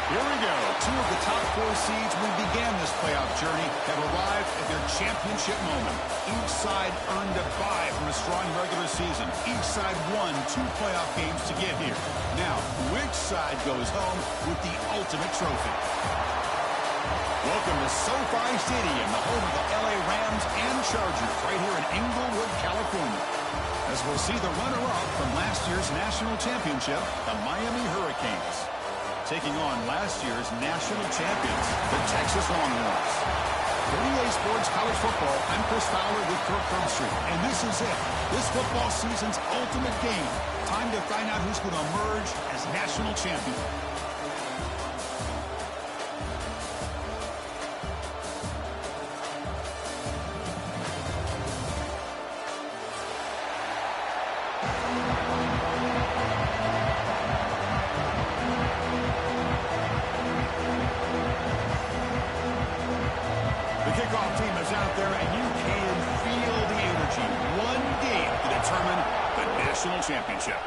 Here we go. Two of the top 4 seeds we began this playoff journey have arrived at their championship moment. Each side earned a bye from a strong regular season. Each side won 2 playoff games to get here. Now, which side goes home with the ultimate trophy? Welcome to SoFi Stadium, the home of the LA Rams and Chargers, right here in Inglewood, California. As we'll see the runner-up from last year's national championship, the Miami Hurricanes, taking on last year's national champions, the Texas Longhorns. For EA Sports College Football, I'm Chris Fowler with Kirk Herbstreit, and this is it. This football season's ultimate game. Time to find out who's going to emerge as national champion. Kickoff team is out there, and you can feel the energy. One game to determine the national championship.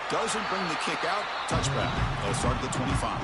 Doesn't bring the kick out. Touchback. They'll start at the 25.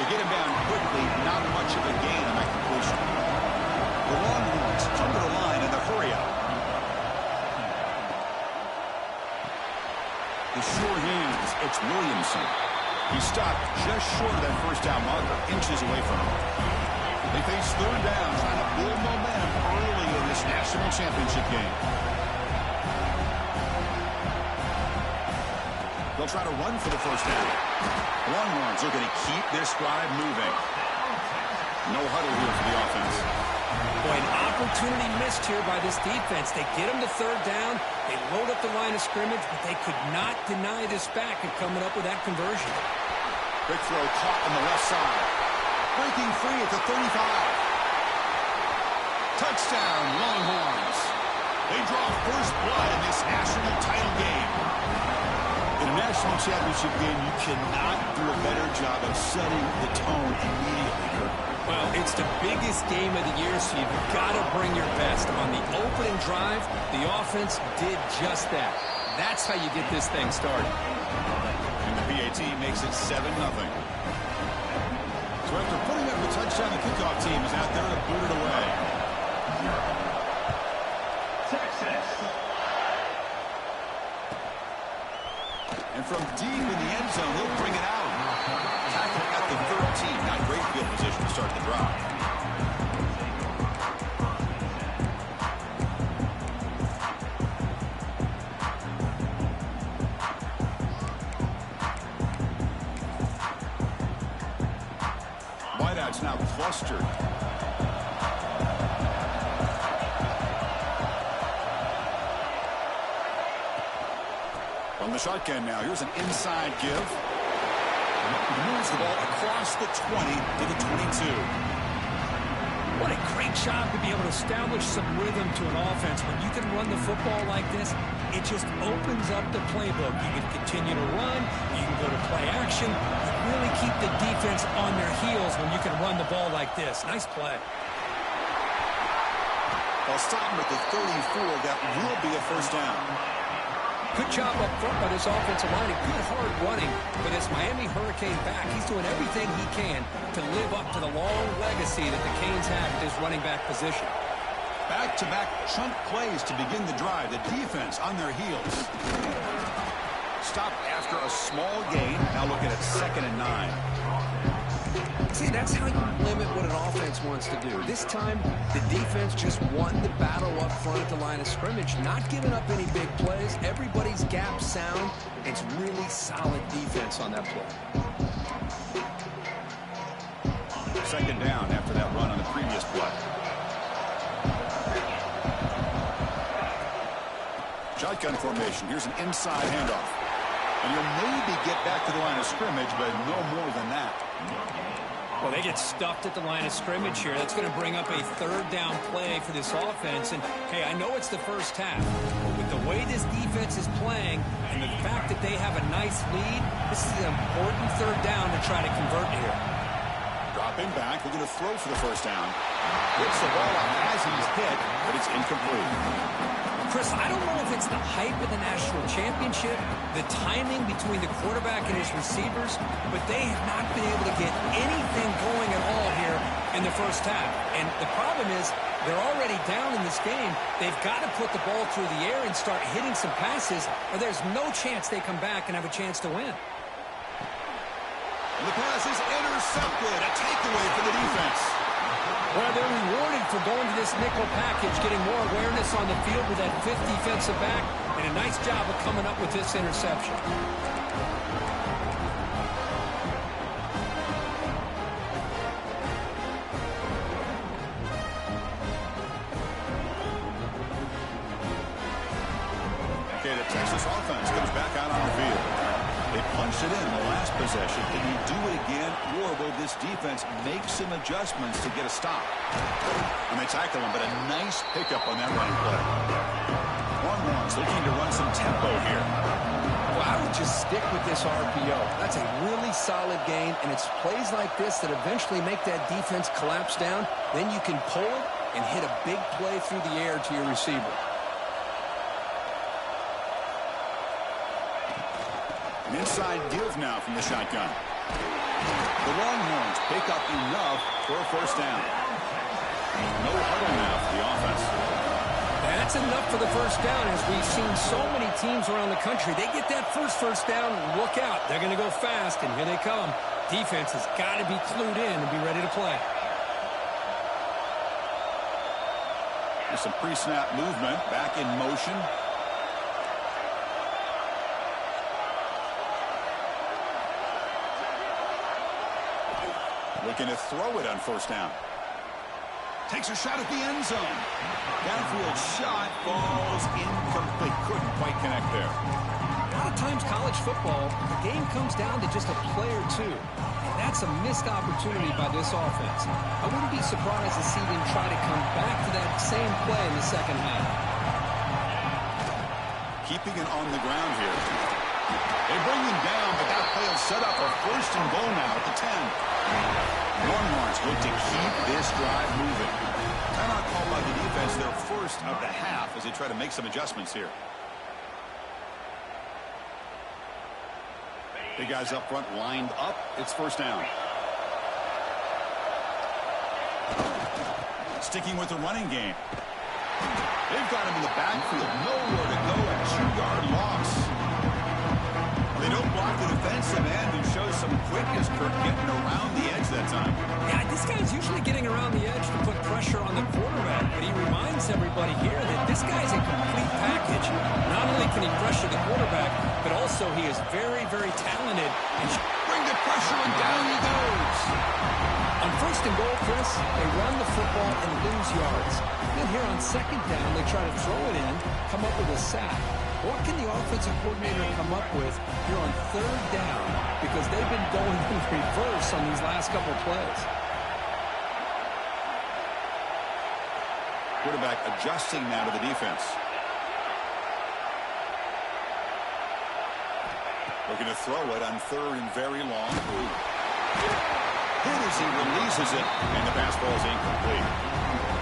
Get him down quickly, not much of a gain on that completion. The Longhorns come to the line in the hurry-up. The sure hands, it's Williamson. He stopped just short of that first down marker, inches away from him. They face third down, trying to build momentum early in this national championship game. They'll try to run for the first down. Longhorns looking to keep this drive moving. No huddle here for the offense. Boy, an opportunity missed here by this defense. They get them to third down. They load up the line of scrimmage, but they could not deny this back and coming up with that conversion. Quick throw caught on the left side. Breaking free at the 35. Touchdown, Longhorns. They draw first blood in this national title game. In a national championship game, you cannot do a better job of setting the tone immediately, Kirk. Well, it's the biggest game of the year, so you've got to bring your best. On the opening drive, the offense did just that. That's how you get this thing started. And the PAT makes it 7-0. So after putting up the touchdown, the kickoff team is out there to boot it away. from deep in the end zone. He'll bring it out. Tackling at the 13. Not great field position to start the drive. Wideouts now clustered. From the shotgun now, here's an inside give. He moves the ball across the 20 to the 22. What a great job to be able to establish some rhythm to an offense. When you can run the football like this, it just opens up the playbook. You can continue to run. You can go to play action. You really keep the defense on their heels when you can run the ball like this. Nice play. They'll stop him at the 34. That will be a first down. Good job up front by this offensive line. Good hard running for this Miami Hurricane back. He's doing everything he can to live up to the long legacy that the Canes have at this running back position. Back-to-back chunk plays to begin the drive. The defense on their heels. Stopped after a small gain. Now looking at 2nd and 9. See, that's how you limit what an offense wants to do. This time, the defense just won the battle up front at the line of scrimmage, not giving up any big plays. Everybody's gap sound. It's really solid defense on that play. 2nd down after that run on the previous play. Shotgun formation. Here's an inside handoff. And you'll maybe get back to the line of scrimmage, but no more than that. Well, they get stuffed at the line of scrimmage here. That's going to bring up a 3rd down play for this offense. And, hey, I know it's the first half, but with the way this defense is playing and the fact that they have a nice lead, this is an important 3rd down to try to convert here. Dropping back, looking to throw for the first down. Hits the ball out as he's hit, but it's incomplete. Chris, I don't know if it's the hype of the national championship, the timing between the quarterback and his receivers, but they have not been able to get anything going at all here in the first half. And the problem is they're already down in this game. They've got to put the ball through the air and start hitting some passes, or there's no chance they come back and have a chance to win. And the pass is intercepted. A takeaway for the defense. Well, they're rewarded for going to this nickel package, getting more awareness on the field with that 5th defensive back, and a nice job of coming up with this interception. Okay, the Texas offense comes back out on the field. They punched it in the last possession. Can you do it again, or will this defense make some adjustments to get a stop? And they tackle him, but a nice pickup on that running play. Longhorns looking to run some tempo here. Well, I would just stick with this RPO. That's a really solid game, and it's plays like this that eventually make that defense collapse down. Then you can pull it and hit a big play through the air to your receiver. An inside give now from the shotgun. The Longhorns pick up enough for a first down. No huddle now for the offense. That's enough for the first down, as we've seen so many teams around the country. They get that first down, look out. They're going to go fast, and here they come. Defense has got to be clued in and be ready to play. There's some pre-snap movement, back in motion. Looking to throw it on first down. Takes a shot at the end zone. Downfield shot falls incomplete. Couldn't quite connect there. A lot of times college football, the game comes down to just a play or two. And that's a missed opportunity by this offense. I wouldn't be surprised to see them try to come back to that same play in the second half. Keeping it on the ground here. They bring him down, but that play will set up a 1st and goal now at the 10. Longhorns look to keep this drive moving. Timeout called by the defense, their 1st of the half, as they try to make some adjustments here. The guys up front lined up. It's first down. Sticking with the running game. They've got him in the backfield. Nowhere to go. A 2-yard loss. They don't block the defensive end, who shows some quickness, Kirk, getting around the edge that time. Yeah, this guy's usually getting around the edge to put pressure on the quarterback, but he reminds everybody here that this guy's a complete package. Not only can he pressure the quarterback, but also he is very, very talented. And bring the pressure, and down he goes. On first and goal, Chris, they run the football and lose yards. Then here on second down, they try to throw it in, come up with a sack. What can the offensive coordinator come up with here on third down? Because they've been going in reverse on these last couple of plays. Quarterback adjusting now to the defense. Looking to throw it on third and very long. Hit as he releases it, and the pass ball is incomplete.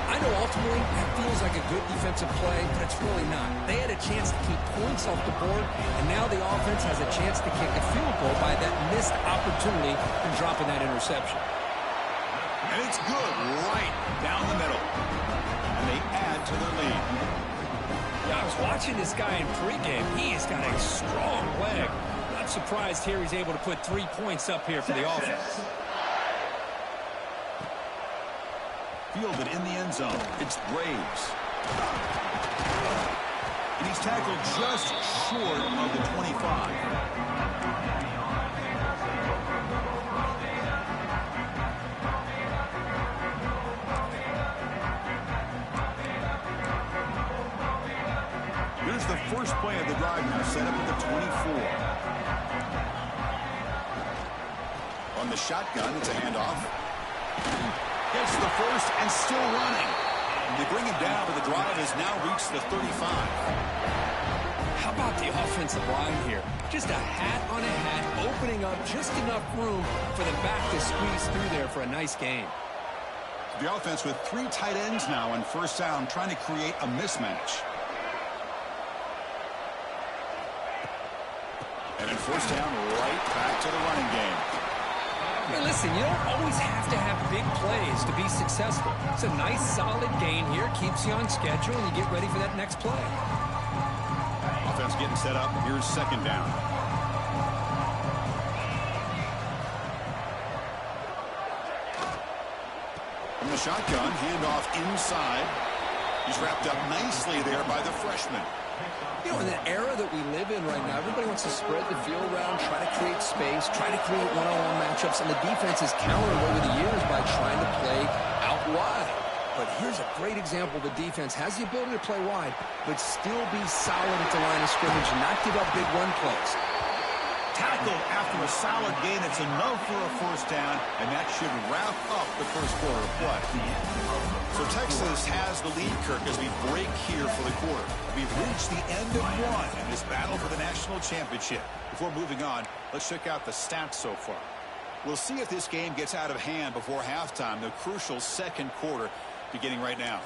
I know ultimately that feels like a good defensive play, but it's really not. They had a chance to keep points off the board, and now the offense has a chance to kick a field goal by that missed opportunity and dropping that interception. And it's good right down the middle. And they add to their lead. Yeah, I was watching this guy in pregame. He has got a strong leg. Not surprised here he's able to put 3 points up here for the offense. Fielded in the end zone. It's Braves. And he's tackled just short of the 25. Here's the first play of the drive now, set up at the 24. On the shotgun, it's a handoff. Gets the first and still running. They bring him down, but the drive has now reached the 35. How about the offensive line here? Just a hat on a hat, opening up just enough room for the back to squeeze through there for a nice gain. The offense with 3 tight ends now on first down, trying to create a mismatch. And in first down, right back to the running game. Hey, listen, you don't always have to have big plays to be successful. It's a nice, solid gain here. Keeps you on schedule, and you get ready for that next play. Offense getting set up. Here's second down. From the shotgun, handoff inside. He's wrapped up nicely there by the freshman. You know, in the era that we live in right now, everybody wants to spread the field around, try to create space, try to create one-on-one matchups, and the defense has countered over the years by trying to play out wide. But here's a great example. The defense has the ability to play wide, but still be solid at the line of scrimmage and not give up big run plays. Tackled after a solid gain. It's enough for a first down, and that should wrap up the first quarter of play. So Texas has the lead, Kirk, as we break here for the quarter. We've reached the end of one in this battle for the national championship. Before moving on, let's check out the stats so far. We'll see if this game gets out of hand before halftime, the crucial second quarter beginning right now.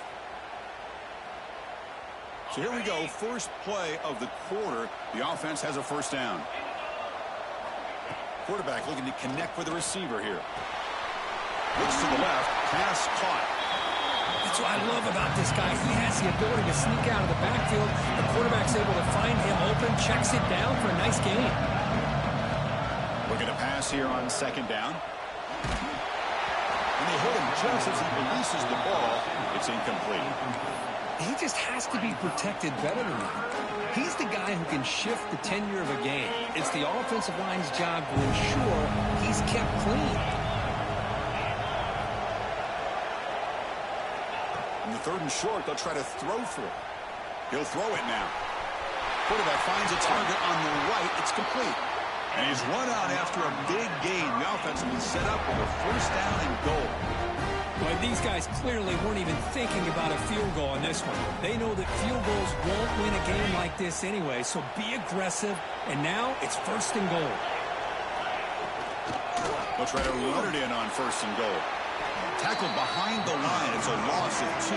So here we go, first play of the quarter. The offense has a first down. Quarterback looking to connect with the receiver here. Looks to the left, pass caught. That's what I love about this guy. He has the ability to sneak out of the backfield. The quarterback's able to find him open, checks it down for a nice gain. Looking to pass here on second down. And they hit him just as he releases the ball. It's incomplete. He just has to be protected better than that. He's the guy who can shift the tenure of a game. It's the offensive line's job to ensure he's kept clean. In the third and short, they'll try to throw for it. He'll throw it now. Quarterback finds a target on the right. It's complete. And he's run out after a big gain. The offense will be set up with a first down and goal. Well, these guys clearly weren't even thinking about a field goal on this one. They know that field goals won't win a game like this anyway, so be aggressive. And now it's first and goal. They'll try to run it in on first and goal. Tackled behind the line. It's a loss of 2.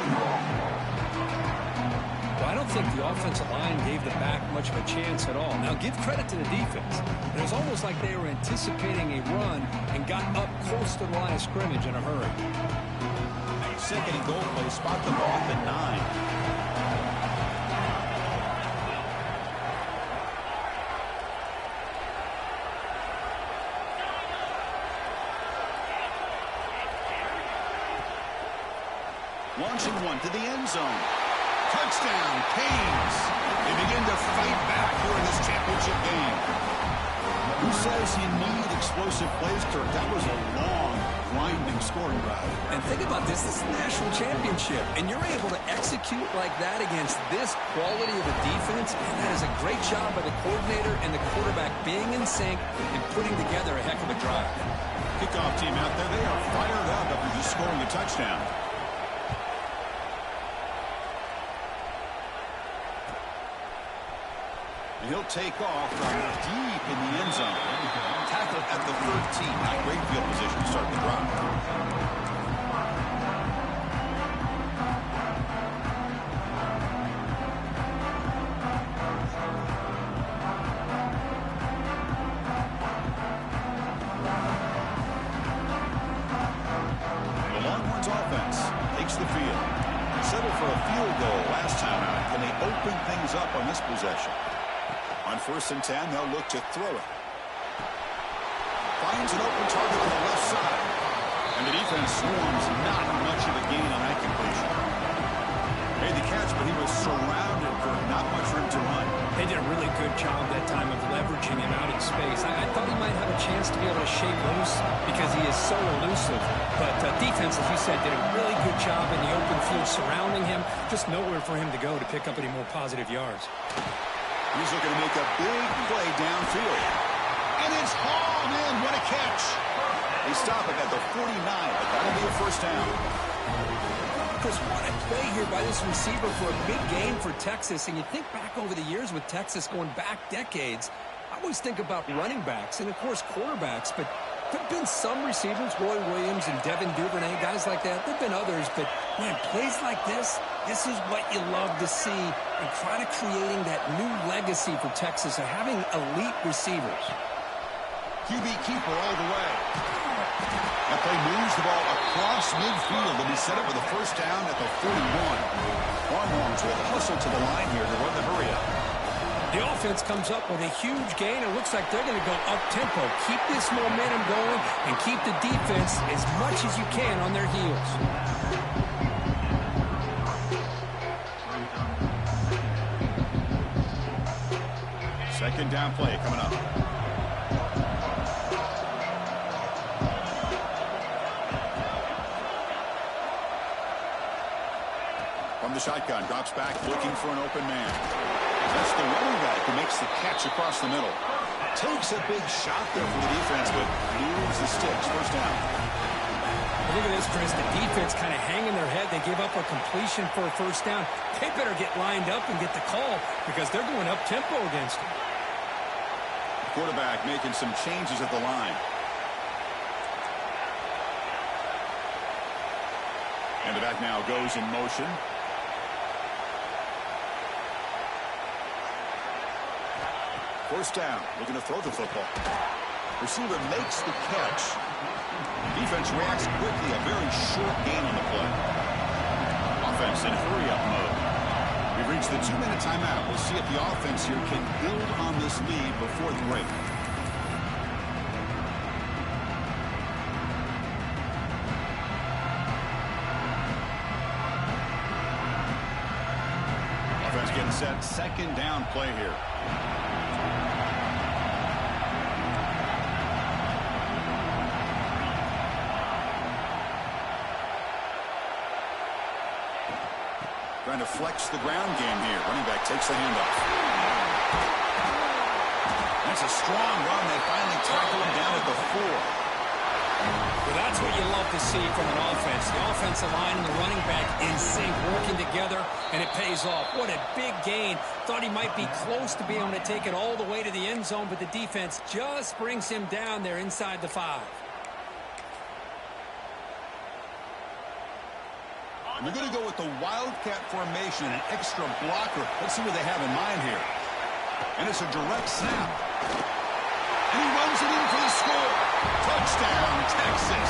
Well, I don't think the offensive line gave the back much of a chance at all. Now, give credit to the defense. It was almost like they were anticipating a run and got up close to the line of scrimmage in a hurry. Second and goal play. Spot the ball at the 9. Launching one to the end zone. Touchdown, Canes. They begin to fight back here in this championship game. Who says you need explosive plays, Kirk? That was a long, grinding scoring drive. And think about this. This is the national championship, and you're able to execute like that against this quality of a defense, and that is a great job by the coordinator and the quarterback being in sync and putting together a heck of a drive. Kickoff team out there, they are fired up after just scoring a touchdown. And he'll take off from deep in the end zone. Tackle at the 13. Not great field position to start the drive. The Longhorns offense takes the field. Settled for a field goal last time out. Can they open things up on this possession? On 1st and 10, they'll look to throw it. Finds an open target on the left side. And the defense swarms. Not much of a gain on that completion. Made the catch, but he was surrounded for not much room to run. They did a really good job that time of leveraging him out in space. I thought he might have a chance to be able to shake loose because he is so elusive. But defense, as you said, did a really good job in the open field surrounding him. Just nowhere for him to go to pick up any more positive yards. He's looking to make a big play downfield. And it's hauled in. What a catch. They stop it at the 49, but that'll be a first down. Chris, what a play here by this receiver for a big game for Texas. And you think back over the years with Texas going back decades, I always think about running backs and, of course, quarterbacks. But there have been some receivers, Roy Williams and Devin Duvernay, guys like that. There have been others, but, man, plays like this is what you love to see and kind of creating that new legacy for Texas of having elite receivers. QB keeper all the way. That play moves the ball across midfield, and he set up with a first down at the 41. Longhorns will hustle to the line here to run the hurry up. The offense comes up with a huge gain. It looks like they're going to go up-tempo. Keep this momentum going and keep the defense as much as you can on their heels. Second down play coming up. From the shotgun, drops back looking for an open man. That's the running back who makes the catch across the middle. Takes a big shot there for the defense, but moves the sticks. First down. Look at this, Chris. The defense kind of hanging their head. They give up a completion for a first down. They better get lined up and get the call because they're going up-tempo against them. Quarterback making some changes at the line. And the back now goes in motion. First down, looking to throw the football. Receiver makes the catch. Defense reacts quickly, a very short gain on the play. Offense in hurry-up mode. We've reached the 2-minute timeout. We'll see if the offense here can build on this lead before the break. Offense getting set. Second down play here. Trying to flex the ground game here. Running back takes the handoff. That's a strong run. They finally tackle him down at the 4. Well, that's what you love to see from an offense. The offensive line and the running back in sync, working together, and it pays off. What a big gain. Thought he might be close to being able to take it all the way to the end zone, but the defense just brings him down there inside the 5. And they're going to go with the Wildcat formation, an extra blocker. Let's see what they have in mind here. And it's a direct snap. And he runs it in for the score. Touchdown, Texas.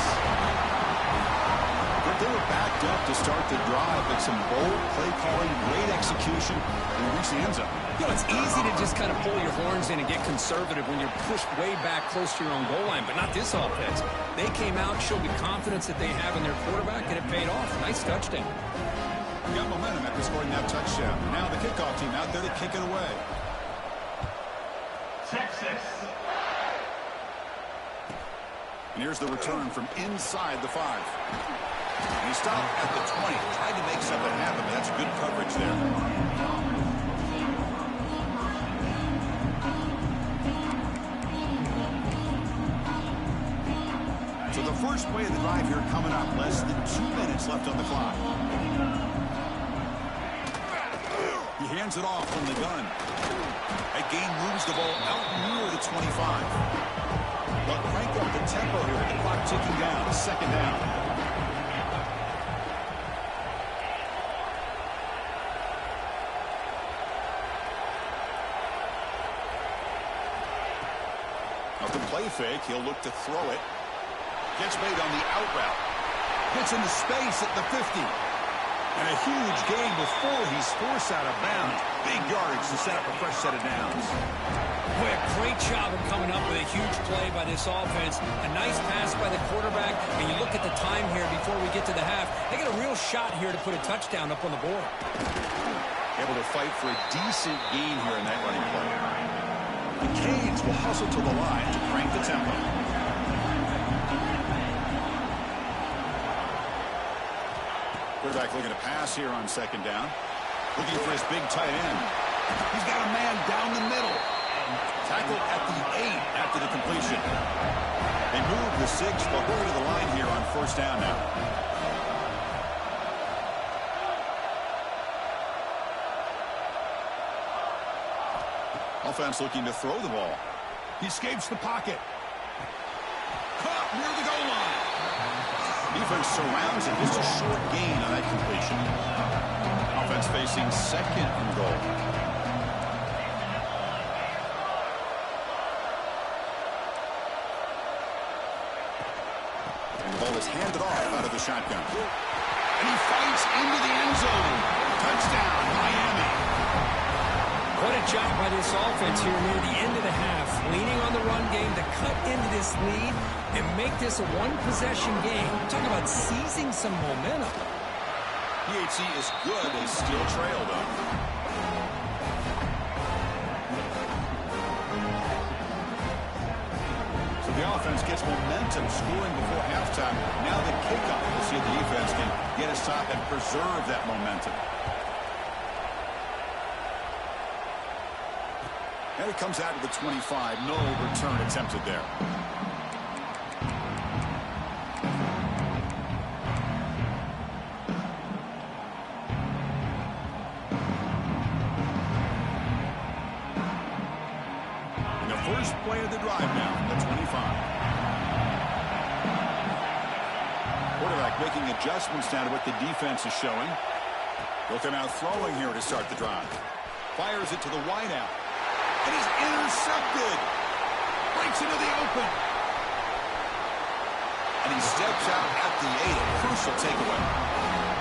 But they were back picked up to start the drive, but some bold play calling, great execution, and reach the end zone. You know, it's easy to just kind of pull your horns in and get conservative when you're pushed way back close to your own goal line, but not this offense. They came out, showed the confidence that they have in their quarterback, and it paid off. Nice touchdown. Got momentum after scoring that touchdown. Now the kickoff team out there to kick it away. Texas. And here's the return from inside the 5. And he stopped at the 20. Tried to make something happen, but that's good coverage there. So the first play of the drive here coming up. Less than 2 minutes left on the clock. He hands it off from the gun. That game moves the ball out near the 25. They'll crank up the tempo here with the clock ticking down. Second down. Off the play fake, he'll look to throw it. Gets made on the out route. Gets into space at the 50. And a huge gain before he's forced out of bounds. Big yardage to set up a fresh set of downs. Boy, a great job of coming up with a huge play by this offense. A nice pass by the quarterback. And you look at the time here before we get to the half. They got a real shot here to put a touchdown up on the board. Able to fight for a decent gain here in that running play. The Canes will hustle to the line to crank the tempo. Quarterback looking to pass here on second down. Looking for his big tight end. He's got a man down the middle. Tackled at the 8 after the completion. They move the 6. They'll go to the line here on first down now. Offense looking to throw the ball. He escapes the pocket. Caught near the goal line. Defense surrounds it. Just a short gain on that completion. Offense facing second and goal. And the ball is handed off out of the shotgun. And he fights into the end zone. Touchdown, Miami. What a job by this offense here near the end of the half. Leaning on the run game to cut into this lead and make this a one-possession game. Talk about seizing some momentum. PHC is good. They still trail, though. So the offense gets momentum, scoring before halftime. Now the kickoff. We'll see if the defense can get a stop and preserve that momentum. And it comes out to the 25. No return attempted there. And the first play of the drive now, the 25. Quarterback making adjustments now to what the defense is showing. They'll come out throwing here to start the drive. Fires it to the wideout. It is intercepted. Breaks into the open. And he steps out at the 8. A crucial takeaway.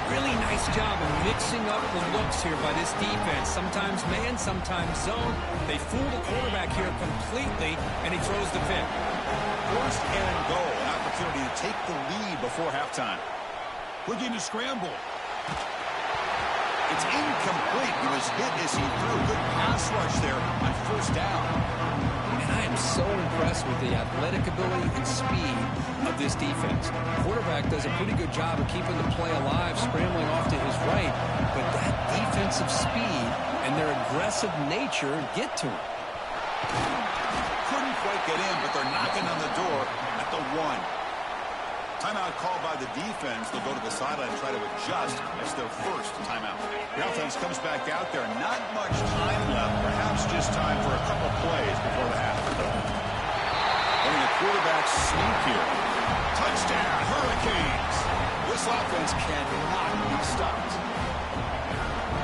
Really nice job of mixing up the looks here by this defense. Sometimes man, sometimes zone. They fool the quarterback here completely, and he throws the pick. First and goal. An opportunity to take the lead before halftime. Looking to scramble. It's incomplete. He was hit as he threw. Good pass rush there on first down. And I am so impressed with the athletic ability and speed of this defense. The quarterback does a pretty good job of keeping the play alive, scrambling off to his right. But that defensive speed and their aggressive nature get to him. Couldn't quite get in, but they're knocking on the door at the 1. Timeout called by the defense. They'll go to the sideline and try to adjust. It's their first timeout. The offense comes back out there. Not much time left. Perhaps just time for a couple plays before the half. Letting the quarterback sneak here. Touchdown, Hurricanes. This offense cannot be stopped.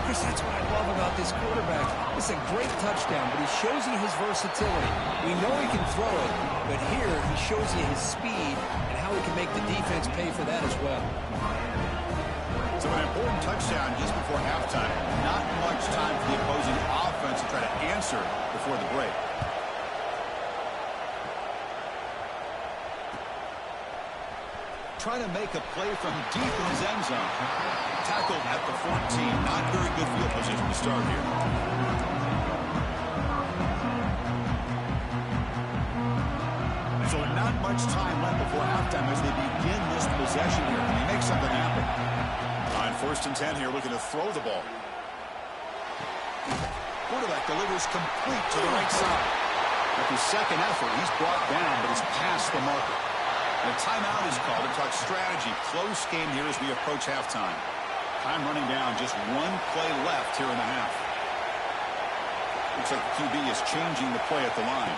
Chris, that's what I love about this quarterback. It's a great touchdown, but he shows you his versatility. We know he can throw it, but here he shows you his speed and how he can make the defense pay for that as well. So an important touchdown just before halftime. Not much time for the opposing offense to try to answer before the break. Trying to make a play from deep in his end zone. Tackled at the 14. Not very good field position to start here. So not much time left before halftime as they begin this possession here. Can he make something happen? On 1st and 10 here, looking to throw the ball. Quarterback delivers complete to the right side. After second effort, he's brought down, but he's past the marker. And a timeout is called to talk strategy. Close game here as we approach halftime. Time running down, just one play left here in the half. Looks like the QB is changing the play at the line.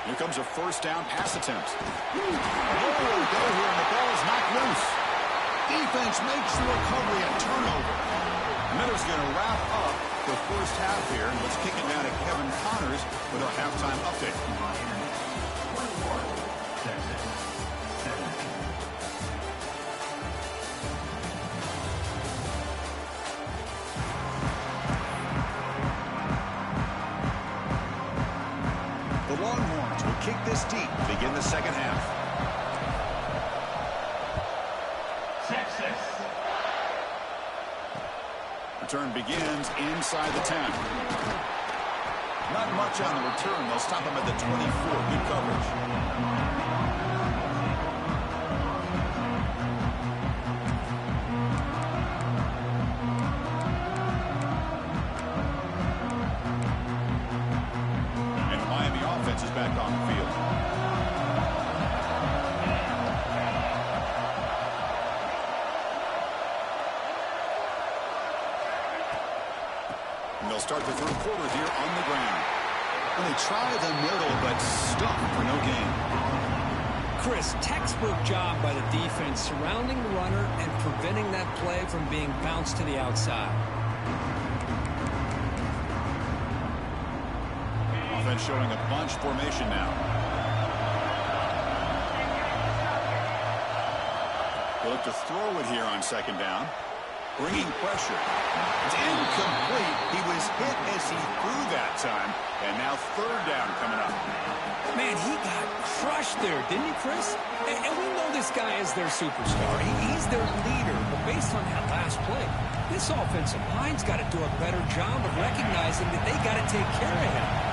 Here comes a 1st down pass attempt. Oh, go here, and the ball is knocked loose. Defense makes the recovery, a turnover. Miller's going to wrap up the first half here. And let's kick it down to Kevin Connors with our halftime update. The Longhorns will kick this deep to begin the second half. Return begins inside the 10. Not much on the return. They'll stop him at the 24. Good coverage. Is back on the field. And they'll start the 3rd quarter here on the ground. And they try the middle, but stuck for no gain. Chris, textbook job by the defense surrounding the runner and preventing that play from being bounced to the outside. Showing a bunch formation now. They'll look to throw it here on 2nd down. Bringing pressure. It's incomplete. He was hit as he threw that time. And now 3rd down coming up. Man, he got crushed there, didn't he, Chris? And we know this guy is their superstar. He's their leader. But based on that last play, this offensive line's got to do a better job of recognizing that they got to take care of him.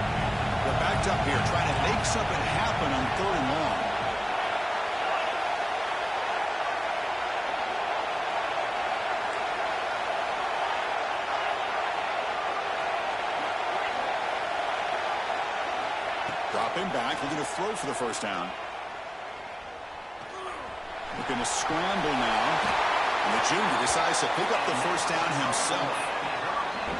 They're backed up here, trying to make something happen on 3rd and long. Dropping back, looking to throw for the 1st down. Looking to scramble now. And the junior decides to pick up the 1st down himself.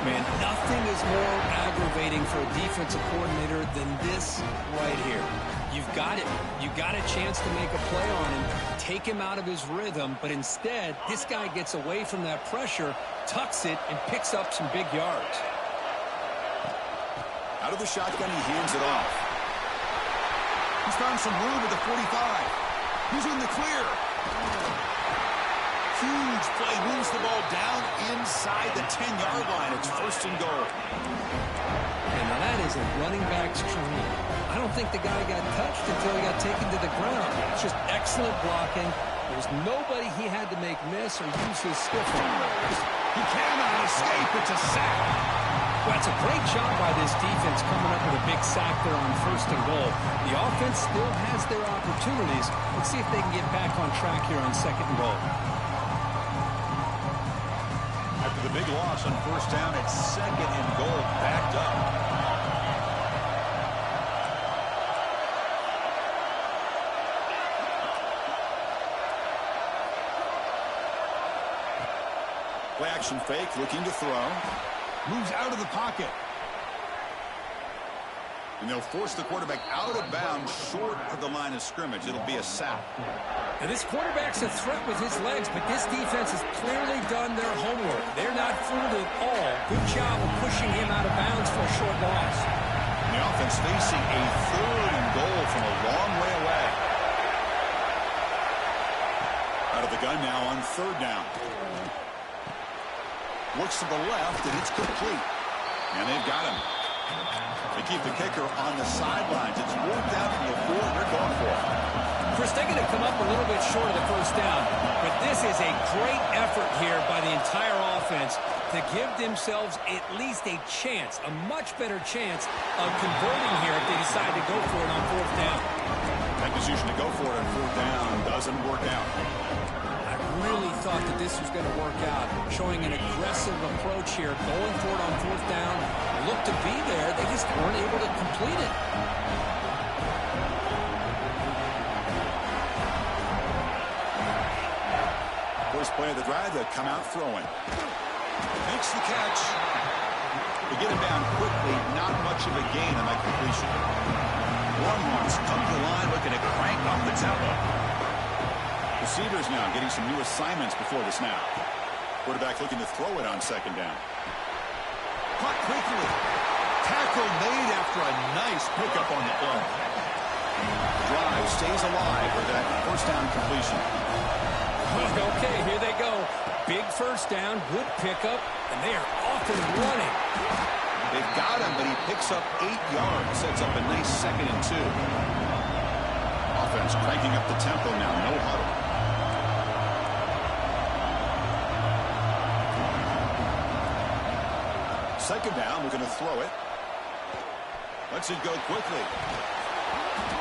Man, nothing is more aggravating for a defensive coordinator than this right here. You've got it. You got a chance to make a play on him, take him out of his rhythm, but instead, this guy gets away from that pressure, tucks it, and picks up some big yards. Out of the shotgun, he hands it off. He's found some room at the 45. He's in the clear. Huge play, moves the ball down inside the 10-yard line. It's 1st and goal. And now that is a running back's dream. I don't think the guy got touched until he got taken to the ground. It's just excellent blocking. There's nobody he had to make miss or use his stiff arm. He cannot escape. It's a sack. Well, it's a great job by this defense coming up with a big sack there on 1st and goal. The offense still has their opportunities. Let's see if they can get back on track here on 2nd and goal. After the big loss on 1st down, it's 2nd and goal, backed up. Play action fake, looking to throw. Moves out of the pocket. And they'll force the quarterback out of bounds short of the line of scrimmage. It'll be a sack. Now this quarterback's a threat with his legs, but this defense has clearly done their homework. They're not fooled at all. Good job of pushing him out of bounds for a short loss. And the offense facing a 3rd and goal from a long way away. Out of the gun now on 3rd down. Looks to the left, and it's complete. And they've got him. They keep the kicker on the sidelines. It's 4th down from the 4. They're going for it. Chris, they're going to come up a little bit short of the first down, but this is a great effort here by the entire offense to give themselves at least a chance, a much better chance of converting here if they decide to go for it on 4th down. That decision to go for it on 4th down doesn't work out. I really thought that this was going to work out, showing an aggressive approach here, going for it on 4th down. Looked to be there. They just weren't able to complete it. First play of the drive, they come out throwing. Makes the catch. They get him down quickly. Not much of a gain on that completion. Longhorns come to the line looking to crank up the tempo. Receivers now getting some new assignments before the snap. Quarterback looking to throw it on 2nd down. Caught quickly. Tackle made after a nice pickup on the play. The drive stays alive with that 1st down completion. Okay, here they go. Big 1st down, good pickup, and they are off and running. They've got him, but he picks up 8 yards. Sets up a nice 2nd and 2. Offense cranking up the tempo now. No huddle. Second down, we're going to throw it. Lets it go quickly.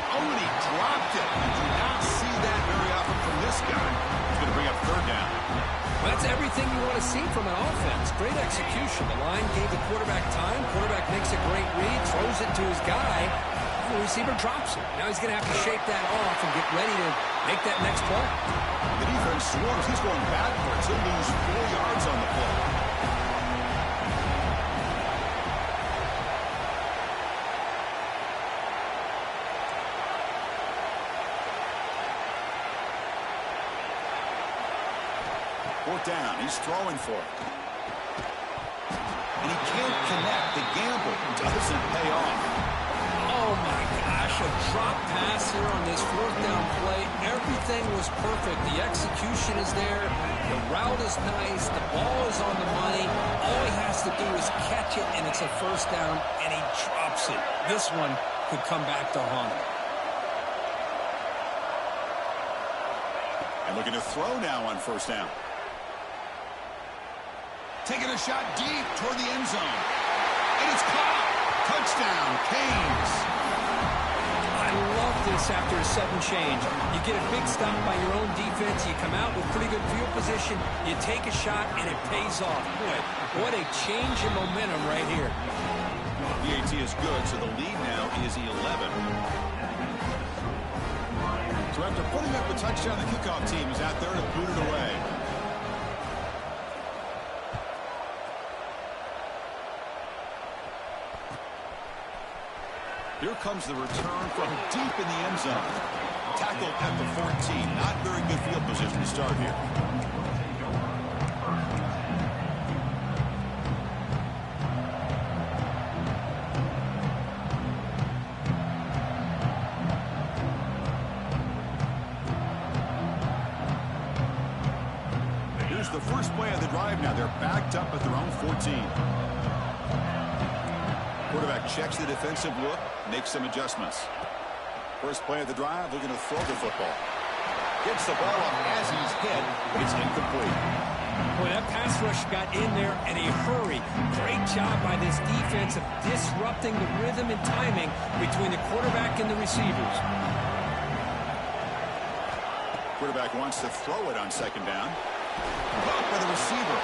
Oh, and he dropped it. You do not see that very often from this guy. He's going to bring up 3rd down. Well, that's everything you want to see from an offense. Great execution. The line gave the quarterback time. Quarterback makes a great read, throws it to his guy. The receiver drops it. Now he's going to have to shake that off and get ready to make that next play. The defense swarms. He's going backwards. He'll lose 4 yards on the play. Down. He's throwing for it. And he can't connect. The gamble doesn't pay off. Oh, my gosh. A drop pass here on this 4th down play. Everything was perfect. The execution is there. The route is nice. The ball is on the money. All he has to do is catch it, and it's a 1st down, and he drops it. This one could come back to haunt him. And looking to throw now on 1st down. Taking a shot deep toward the end zone. And it's caught. Touchdown, Canes. I love this after a sudden change. You get a big stop by your own defense. You come out with pretty good field position. You take a shot, and it pays off. Boy, what a change in momentum right here. PAT is good, so the lead now is 11. So after putting up a touchdown, the kickoff team is out there to boot it away. Here comes the return from deep in the end zone. Tackled at the 14. Not very good field position to start here. Here's the first play of the drive now. They're backed up at their own 14. Quarterback checks the defensive look, makes some adjustments. First play of the drive, looking to throw the football. Gets the ball up as he's hit. It's incomplete. Boy, that pass rush got in there in a hurry. Great job by this defense of disrupting the rhythm and timing between the quarterback and the receivers. Quarterback wants to throw it on 2nd down. Blocked by the receiver.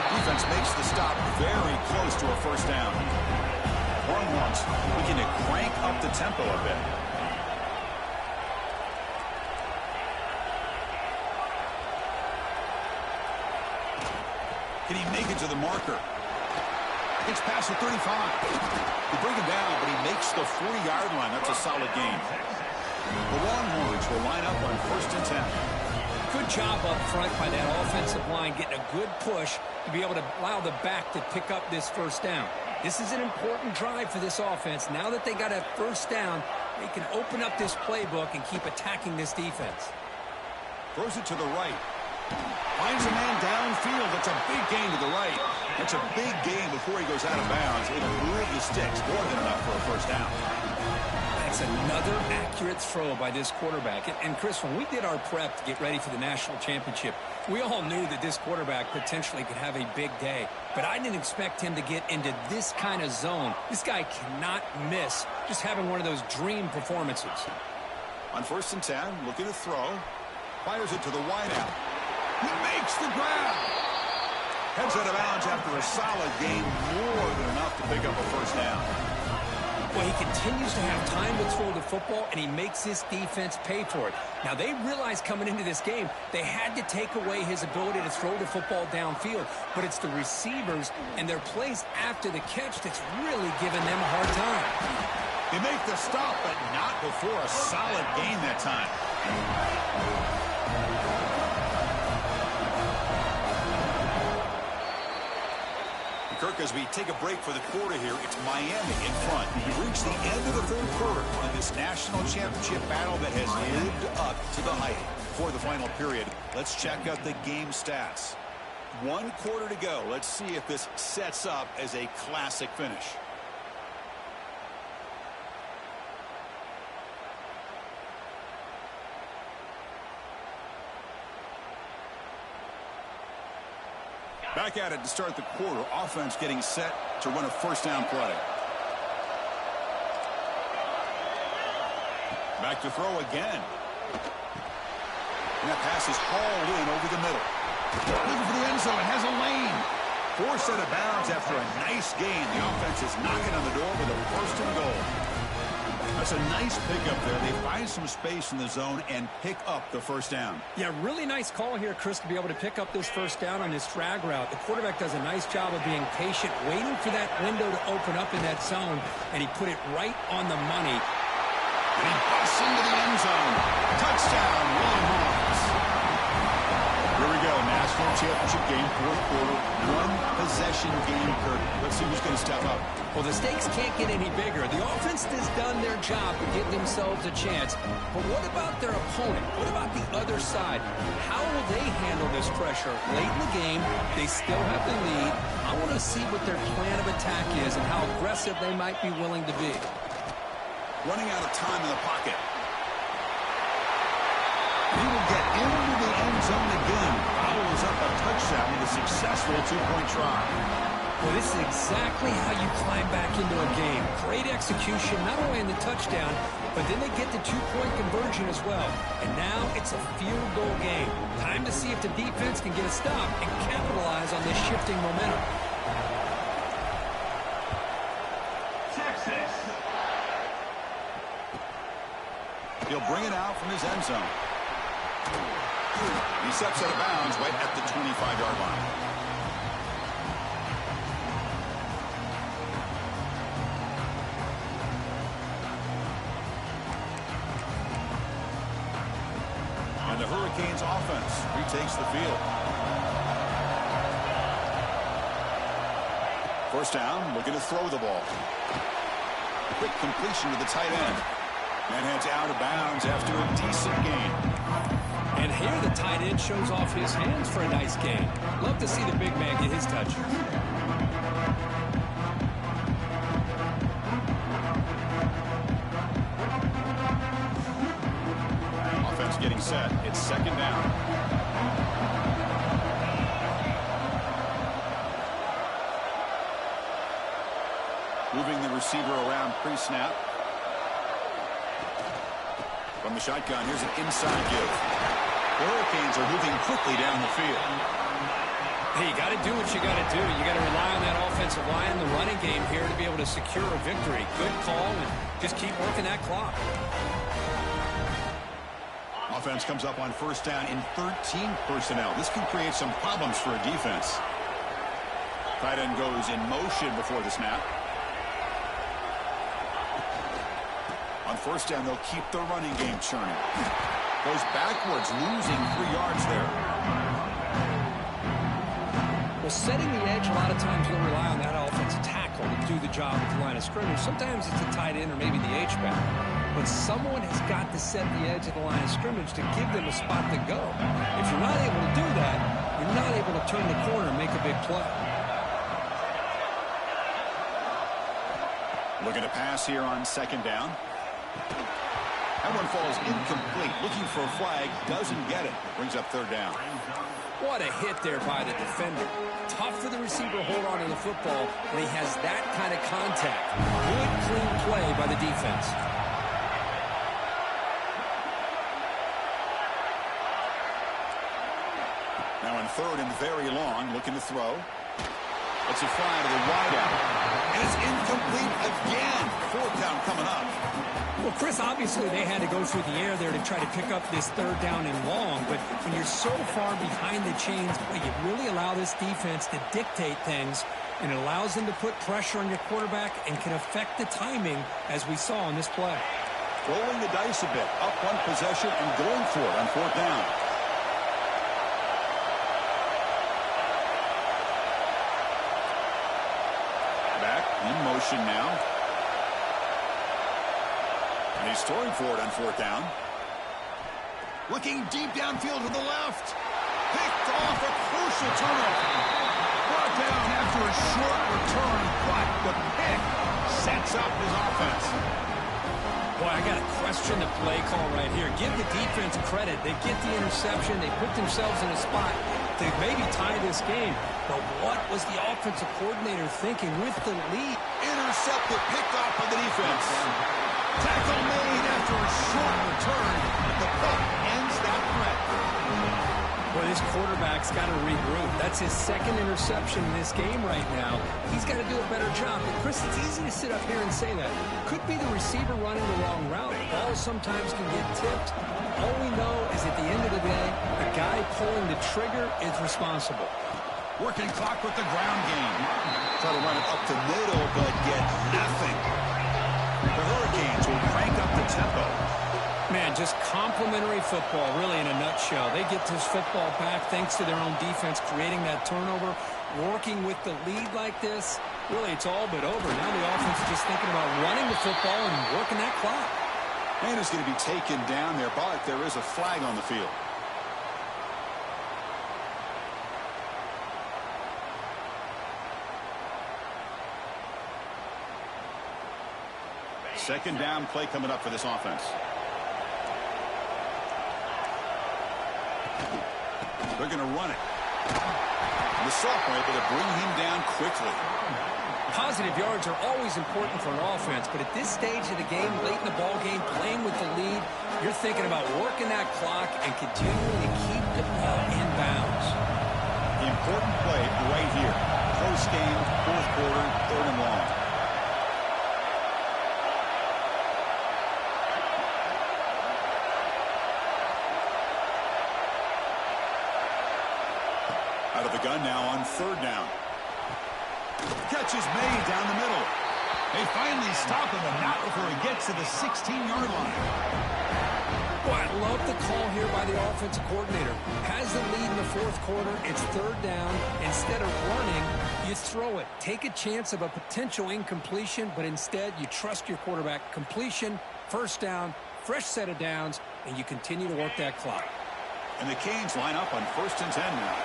Defense makes the stop very close to a 1st down. Longhorns looking to crank up the tempo a bit. Can he make it to the marker? Gets past the 35. They bring him down, but he makes the 40-yard line. That's a solid gain. The Longhorns will line up on 1st and 10. Good job up front by that offensive line, getting a good push to be able to allow the back to pick up this 1st down. This is an important drive for this offense. Now that they got a 1st down, they can open up this playbook and keep attacking this defense. Throws it to the right. Finds a man downfield. That's a big gain to the right. That's a big gain before he goes out of bounds. It'll move the sticks. More than enough for a first down. That's another accurate throw by this quarterback. And Chris, when we did our prep to get ready for the national championship, we all knew that this quarterback potentially could have a big day. But I didn't expect him to get into this kind of zone. This guy cannot miss just having one of those dream performances. On 1st and 10, looking to throw. Fires it to the wideout. He makes the grab. Heads out of bounds after a solid gain, more than enough to pick up a first down. Well, he continues to have time to throw the football, and he makes this defense pay for it. Now, they realized coming into this game, they had to take away his ability to throw the football downfield. But it's the receivers and their plays after the catch that's really giving them a hard time. They make the stop, but not before a solid gain that time. Kirk, as we take a break for the quarter here, it's Miami in front. We've reached the end of the 3rd quarter in this national championship battle that has lived up to the hype. For the final period, let's check out the game stats. 1 quarter to go. Let's see if this sets up as a classic finish. Back at it to start the quarter. Offense getting set to run a first down play. Back to throw again. And that pass is hauled in over the middle. Looking for the end zone. Has a lane. Forced out of bounds after a nice gain. The offense is knocking on the door with a first and goal. That's a nice pickup there. They find some space in the zone and pick up the first down. Yeah, really nice call here, Chris, to be able to pick up this first down on this drag route. The quarterback does a nice job of being patient, waiting for that window to open up in that zone, and he put it right on the money. And he busts into the end zone. Touchdown, William Hawks. Here we go, national championship game, 4th quarter, 1-possession game, Kirk. Let's see who's going to step up. Well, the stakes can't get any bigger. The offense has done their job to give themselves a chance. But what about their opponent? What about the other side? How will they handle this pressure? Late in the game, they still have the lead. I want to see what their plan of attack is and how aggressive they might be willing to be. Running out of time in the pocket. He will get into the end zone again. Follows up a touchdown with a successful 2-point try. Well, this is exactly how you climb back into a game. Great execution, not only in the touchdown, but then they get the 2-point conversion as well. And now it's a field goal game. Time to see if the defense can get a stop and capitalize on this shifting momentum. Texas. He'll bring it out from his end zone. He steps out of bounds right at the 25-yard line. And the Hurricanes offense retakes the field. First down, looking to throw the ball. Quick completion to the tight end. And heads out of bounds after a decent gain. And here the tight end shows off his hands for a nice gain. Love to see the big man get his touch. Offense getting set. It's second down. Moving the receiver around pre-snap. From the shotgun, here's an inside give. The Hurricanes are moving quickly down the field. Hey, you got to do what you got to do. You got to rely on that offensive line, the running game here to be able to secure a victory. Good call, and just keep working that clock. Offense comes up on first down in 13 personnel. This can create some problems for a defense. Tight end goes in motion before the snap. On first down, they'll keep the running game churning. Goes backwards, losing 3 yards there. Well, setting the edge, a lot of times you'll rely on that offensive tackle tackle to do the job at the line of scrimmage. Sometimes it's a tight end or maybe the H-back. But someone has got to set the edge of the line of scrimmage to give them a spot to go. If you're not able to do that, you're not able to turn the corner and make a big play. Looking to pass here on second down. That one falls incomplete. Looking for a flag. Doesn't get it. Brings up third down. What a hit there by the defender. Tough for the receiver to hold on to the football when he has that kind of contact. Good, clean play by the defense. Now on third and very long, looking to throw. It's a fly to the wideout. And it's incomplete again. Fourth down coming up. Well, Chris, obviously they had to go through the air there to try to pick up this third down and long, but when you're so far behind the chains, boy, you really allow this defense to dictate things, and it allows them to put pressure on your quarterback and can affect the timing, as we saw on this play. Rolling the dice a bit, up one possession and going for it on fourth down. Back in motion now. And he's throwing for it on fourth down. Looking deep downfield to the left. Picked off, a crucial turnover. Brought down after a short return, but the pick sets up his offense. Boy, I got to question the play call right here. Give the defense credit. They get the interception. They put themselves in a spot to maybe tie this game. But what was the offensive coordinator thinking with the lead? Intercepted, picked off by the defense. Tackle made after a short return. The puck ends that threat. Boy, this quarterback's got to regroup. That's his second interception in this game right now. He's got to do a better job. But, Chris, it's easy to sit up here and say that. Could be the receiver running the wrong route. Balls sometimes can get tipped. All we know is at the end of the day, the guy pulling the trigger is responsible. Working clock with the ground game. Try to run it up the middle, but get nothing. The Hurricanes will crank up the tempo. Man, just complimentary football, really, in a nutshell. They get this football back thanks to their own defense, creating that turnover, working with the lead like this. Really, it's all but over. Now the offense is just thinking about running the football and working that clock. And it's going to be taken down there, but there is a flag on the field. Second down play coming up for this offense. They're going to run it. And the sophomore able to bring him down quickly. Positive yards are always important for an offense, but at this stage of the game, late in the ball game, playing with the lead, you're thinking about working that clock and continuing to keep the ball in bounds. The important play right here. Close game, fourth quarter, third and long. Out of the gun now on third down. Catch is made down the middle. They finally stop him, but not before he gets to the 16-yard line. Boy, I love the call here by the offensive coordinator. Has the lead in the fourth quarter. It's third down. Instead of running, you throw it. Take a chance of a potential incompletion, but instead you trust your quarterback. Completion, first down, fresh set of downs, and you continue to work that clock. And the Canes line up on 1st and 10 now.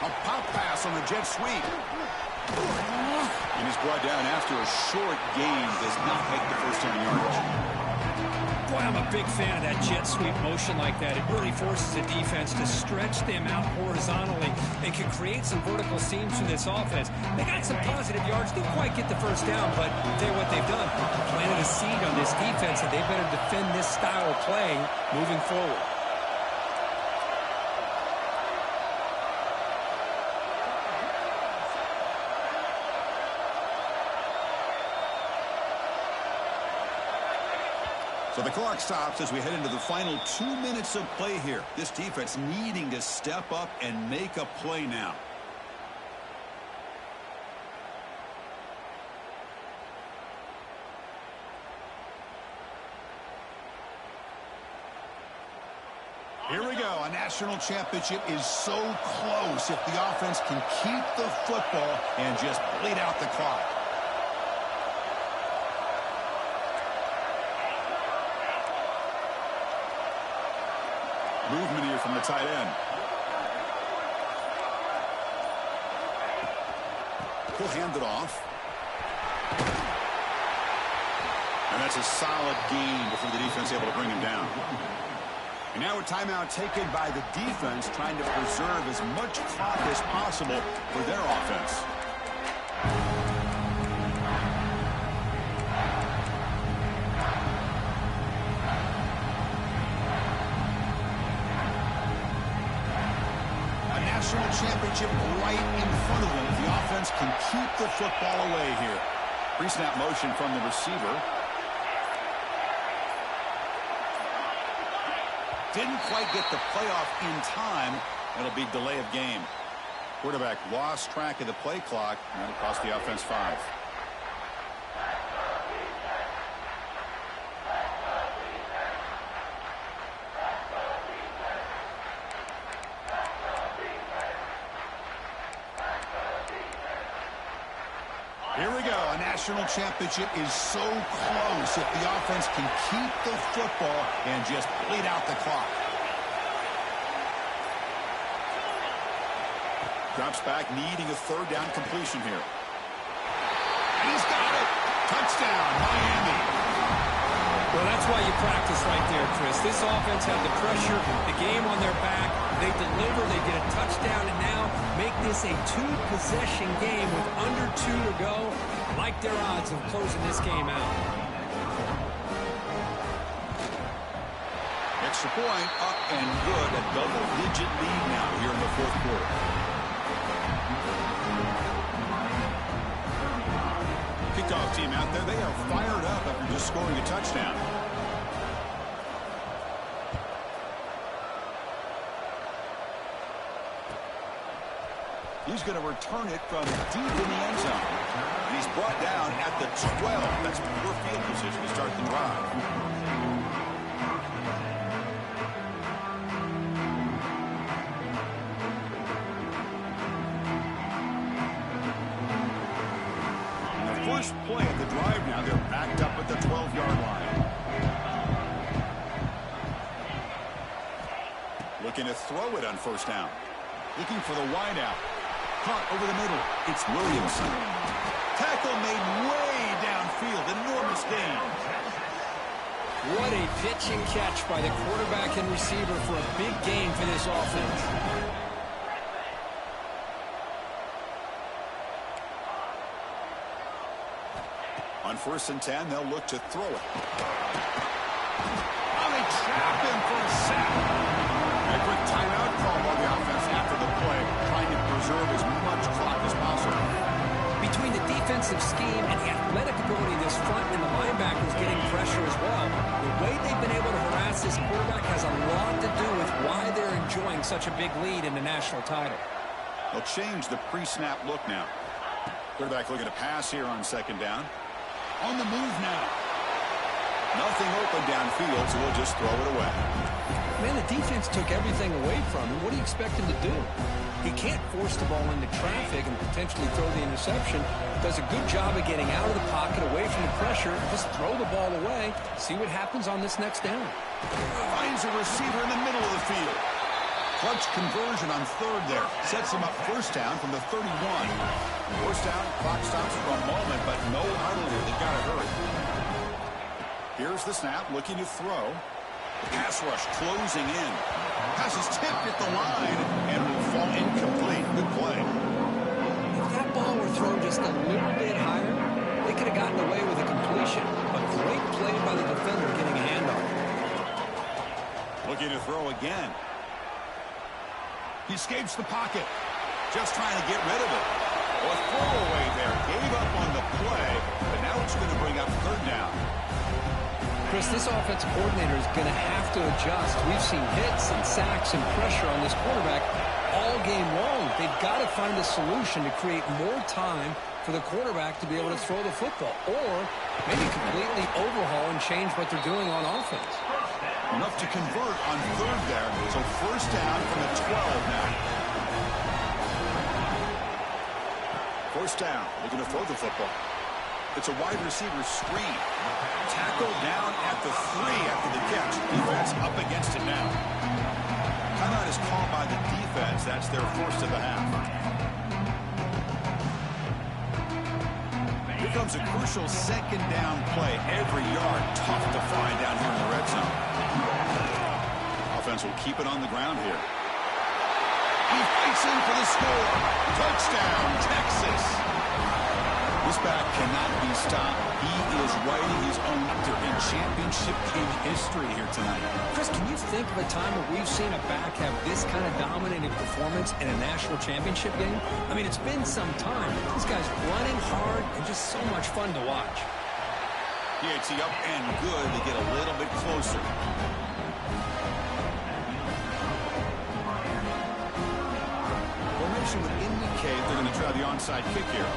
A pop pass on the jet sweep. And he's brought down after a short gain. Does not make the first down yardage. Boy, I'm a big fan of that jet sweep motion like that. It really forces the defense to stretch them out horizontally and can create some vertical seams for this offense. They got some positive yards. Didn't quite get the first down, but I'll tell you what they've done. Planted a seed on this defense, and they better defend this style of play moving forward. So the clock stops as we head into the final 2 minutes of play here. This defense needing to step up and make a play now. Here we go. A national championship is so close if the offense can keep the football and just bleed out the clock. Movement here from the tight end. He'll hand it off. And that's a solid gain before the defense able to bring him down. And now a timeout taken by the defense, trying to preserve as much clock as possible for their offense. A national championship right in front of them. The offense can keep the football away here. Pre-snap motion from the receiver. Didn't quite get the playoff in time. It'll be delay of game. Quarterback lost track of the play clock, and that'll cost the offense 5. Here we go. A national championship is so close if the offense can keep the football and just bleed out the clock. Drops back, needing a third down completion here. And he's got it. Touchdown, Miami. Well, that's why you practice right there, Chris. This offense had the pressure, the game on their back. They deliver, they get a touchdown, and now make this a 2-possession game with under 2 to go. I like their odds of closing this game out. Extra point, up and good. A double-digit lead now here in the fourth quarter. Kickoff team out there, they are fired up after just scoring a touchdown. He's going to return it from deep in the end zone. And he's brought down at the 12. That's poor field position to start the drive. First play of the drive now. They're backed up at the 12-yard line. Looking to throw it on first down. Looking for the wideout. Caught over the middle. It's Williamson. Tackle made way downfield. Enormous gain. What a pitch and catch by the quarterback and receiver for a big gain for this offense. On 1st and 10, they'll look to throw it. Oh, they trap him for a sack. A quick timeout call by the offense after the play, trying to preserve as much clock as possible. Between the defensive scheme and the athletic ability of this front and the linebackers getting pressure as well, the way they've been able to harass this quarterback has a lot to do with why they're enjoying such a big lead in the national title. They'll change the pre-snap look now. Quarterback looking to pass here on 2nd down. On the move now. Nothing open downfield, so we'll just throw it away. Man, the defense took everything away from him. What do you expect him to do? He can't force the ball into traffic and potentially throw the interception. Does a good job of getting out of the pocket, away from the pressure. Just throw the ball away. See what happens on this next down. Finds a receiver in the middle of the field. Clutch conversion on 3rd there. Sets him up 1st down from the 31. 1st down, clock stops for a moment, but no huddle here. They've got to hurry. Here's the snap, looking to throw. Pass rush closing in. Pass is tipped at the line and will fall incomplete. Good play. If that ball were thrown just a little bit higher, they could have gotten away with a completion. A great play by the defender getting a handoff. Looking to throw again. He escapes the pocket. Just trying to get rid of it. A throwaway there. Gave up on the play, but now it's going to bring up 3rd down. Chris, this offensive coordinator is going to have to adjust. We've seen hits and sacks and pressure on this quarterback all game long. They've got to find a solution to create more time for the quarterback to be able to throw the football, or maybe completely overhaul and change what they're doing on offense. Enough to convert on third there. So first down from the 12 now. First down, looking to throw the football. It's a wide receiver screen. Tackled down at the 3 after the catch. Defense up against it now. Timeout is called by the defense. That's their first of the half. Here comes a crucial second down play. Every yard tough to find down here in the red zone. Offense will keep it on the ground here. He fights in for the score. Touchdown, Texas. This back cannot be stopped. He is writing his own chapter in championship game history here tonight. Chris, can you think of a time where we've seen a back have this kind of dominating performance in a national championship game? I mean, it's been some time. This guy's running hard and just so much fun to watch. Yeah, it's the up and good to get a little bit closer. Formation would indicate they're going to try the onside kick here.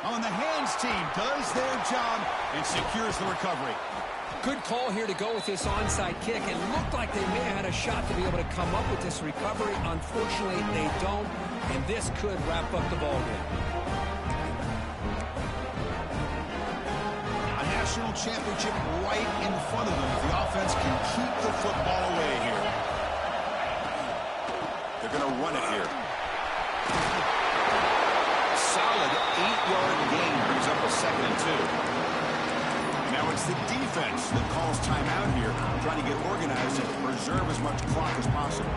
On the hands team does their job and secures the recovery. Good call here to go with this onside kick. It looked like they may have had a shot to be able to come up with this recovery. Unfortunately, they don't, and this could wrap up the ball game. A national championship right in front of them. The offense can keep the football away here. They're going to run it here. Solid 8-yard gain brings up a 2nd and 2. Now it's the defense that calls timeout here, trying to get organized and preserve as much clock as possible.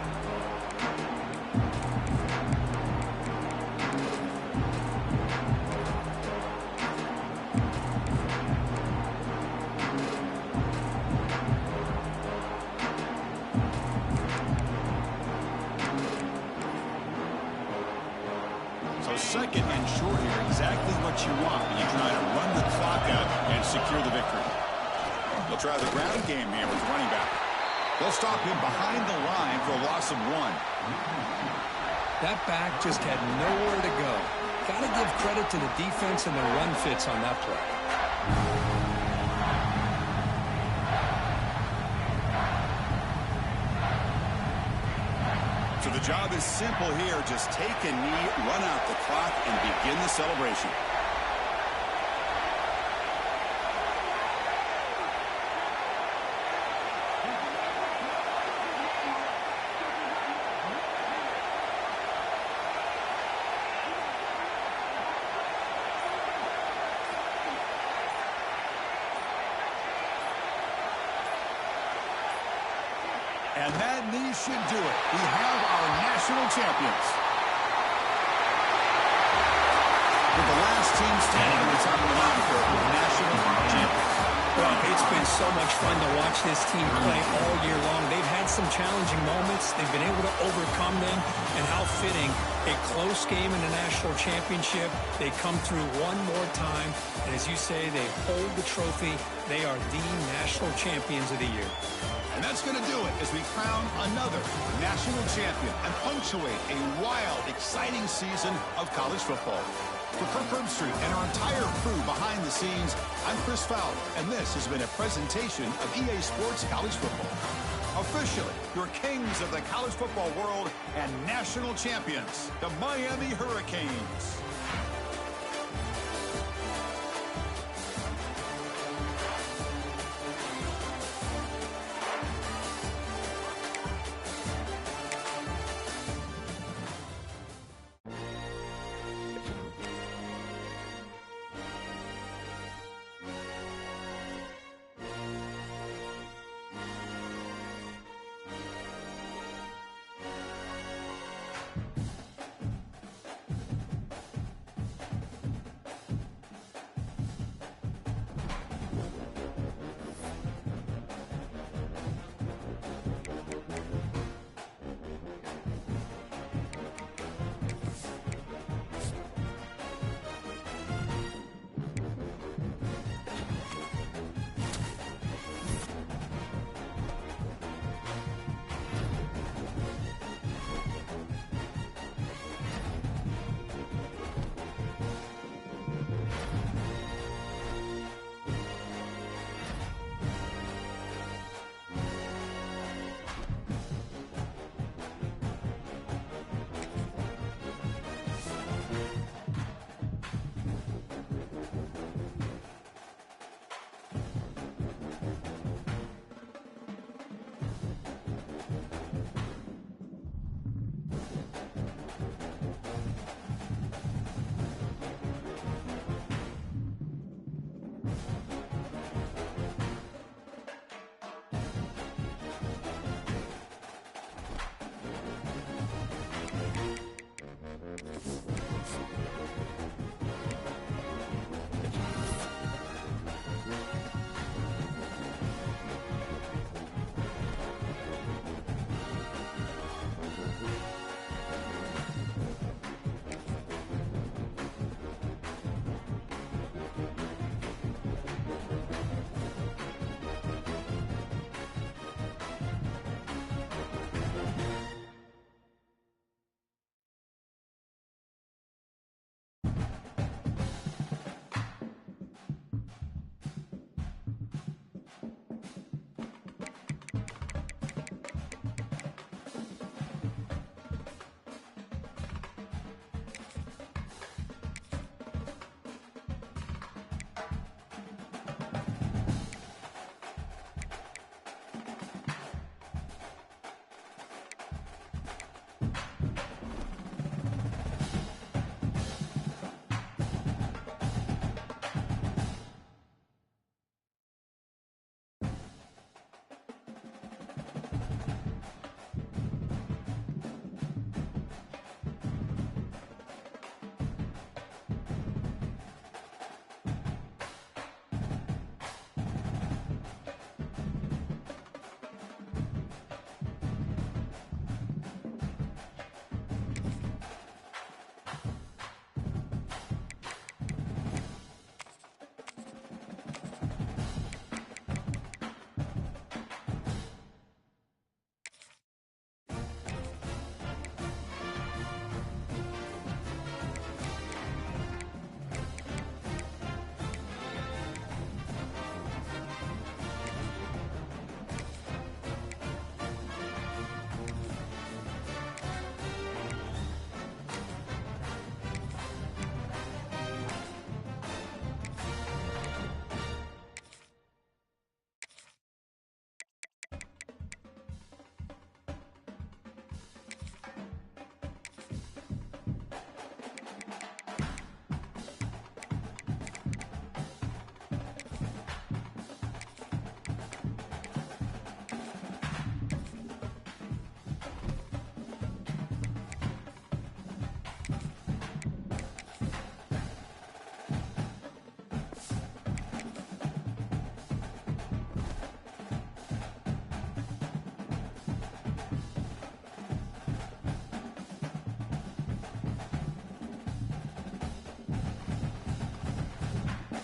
So 2nd and short here, exactly what you want when you try to run the clock out and secure the victory. They'll try the ground game here with the running back. They'll stop him behind the line for a loss of 1. That back just had nowhere to go. Got to give credit to the defense and the run fits on that play. So the job is simple here. Just take a knee, run out the clock, and begin the celebration. And that knee should do it. We have our national champions. With the last team standing on the top of the mountain for national champions. Well, it's been so much fun to watch this team play all year long. They've had some challenging moments. They've been able to overcome them. And how fitting, a close game in the national championship. They come through one more time. And as you say, they hold the trophy. They are the national champions of the year. And that's going to do it as we crown another national champion and punctuate a wild, exciting season of college football. For Kirk Herbstreit and our entire crew behind the scenes, I'm Chris Fowler, and this has been a presentation of EA Sports College Football. Officially, your kings of the college football world and national champions, the Miami Hurricanes.